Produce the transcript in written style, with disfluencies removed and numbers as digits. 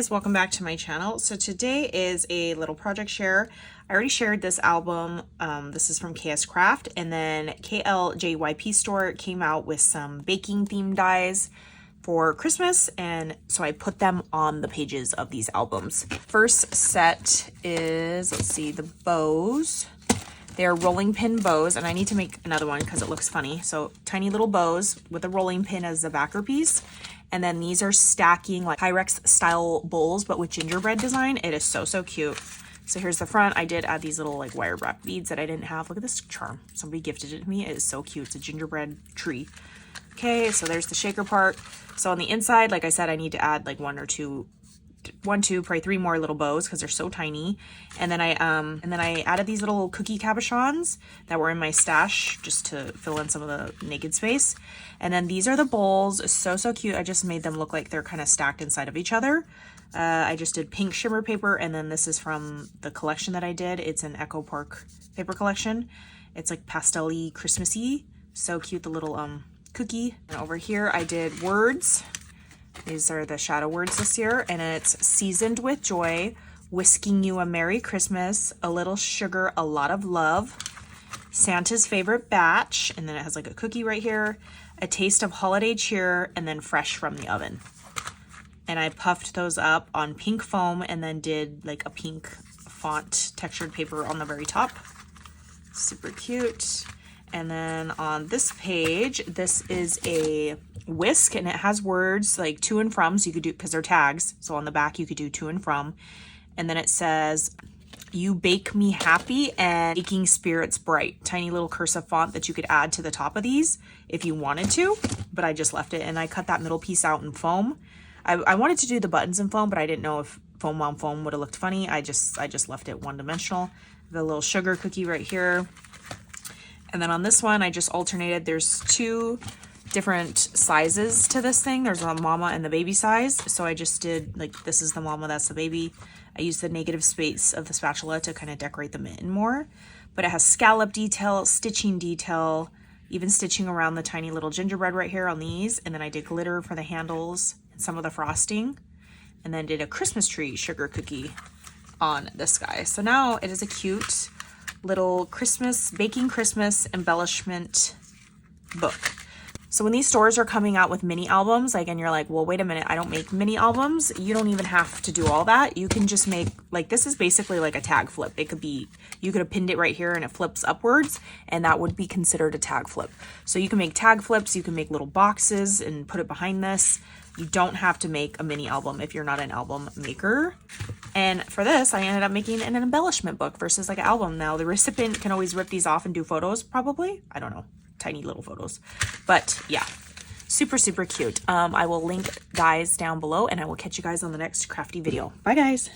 guys, welcome back to my channel. So today is a little project share. I already shared this album. This is from KS Craft, and then KLJYP store came out with some baking themed dies for Christmas, and so I put them on the pages of these albums. First set is, let's see, the bows. They're rolling pin bows, and I need to make another one because it looks funny. So tiny little bows with a rolling pin as the backer piece. And then these are stacking like Pyrex style bowls, but with gingerbread design. It is so, so cute. So here's the front. I did add these little like wire wrap beads that I didn't have. Look at this charm. Somebody gifted it to me. It is so cute. It's a gingerbread tree. Okay, so there's the shaker part. So on the inside, like I said, I need to add like one, two, probably three more little bows because they're so tiny. And then I added these little cookie cabochons that were in my stash just to fill in some of the naked space. And then these are the bowls. So, so cute. I just made them look like they're kind of stacked inside of each other. I just did pink shimmer paper, and then this is from the collection that I did. It's an Echo Park paper collection. It's like pastel-y, Christmassy. So cute, the little cookie. And over here I did words. These are the shadow words this year, and it's seasoned with joy, whisking you a Merry Christmas, a little sugar, a lot of love, Santa's favorite batch, and then it has like a cookie right here, a taste of holiday cheer, and then fresh from the oven. And I puffed those up on pink foam and then did like a pink font textured paper on the very top. Super cute. And then on this page, this is a whisk, and it has words like to and from, so you could do, because they're tags, so on the back you could do to and from. And then it says, you bake me happy and baking spirits bright. Tiny little cursive font that you could add to the top of these if you wanted to, but I just left it, and I cut that middle piece out in foam. I wanted to do the buttons in foam, but I didn't know if foam on foam would have looked funny. I just left it one-dimensional. The little sugar cookie right here. And then on this one, I just alternated. There's two different sizes to this thing. There's a mama and the baby size. So I just did, like, this is the mama, that's the baby. I used the negative space of the spatula to kind of decorate the mitten more. But it has scallop detail, stitching detail, even stitching around the tiny little gingerbread right here on these. And then I did glitter for the handles and some of the frosting. And then did a Christmas tree sugar cookie on this guy. So now it is a cute little Christmas, baking Christmas embellishment book. So when these stores are coming out with mini albums, like, and you're like, well, wait a minute, I don't make mini albums. You don't even have to do all that. You can just make, like, this is basically like a tag flip. It could be, you could have pinned it right here and it flips upwards, and that would be considered a tag flip. So you can make tag flips, you can make little boxes and put it behind this. You don't have to make a mini album if you're not an album maker. And for this, I ended up making an embellishment book versus like an album. Now the recipient can always rip these off and do photos, probably. I don't know, tiny little photos. But yeah, super, super cute. I will link guys down below, and I will catch you guys on the next crafty video. Bye guys.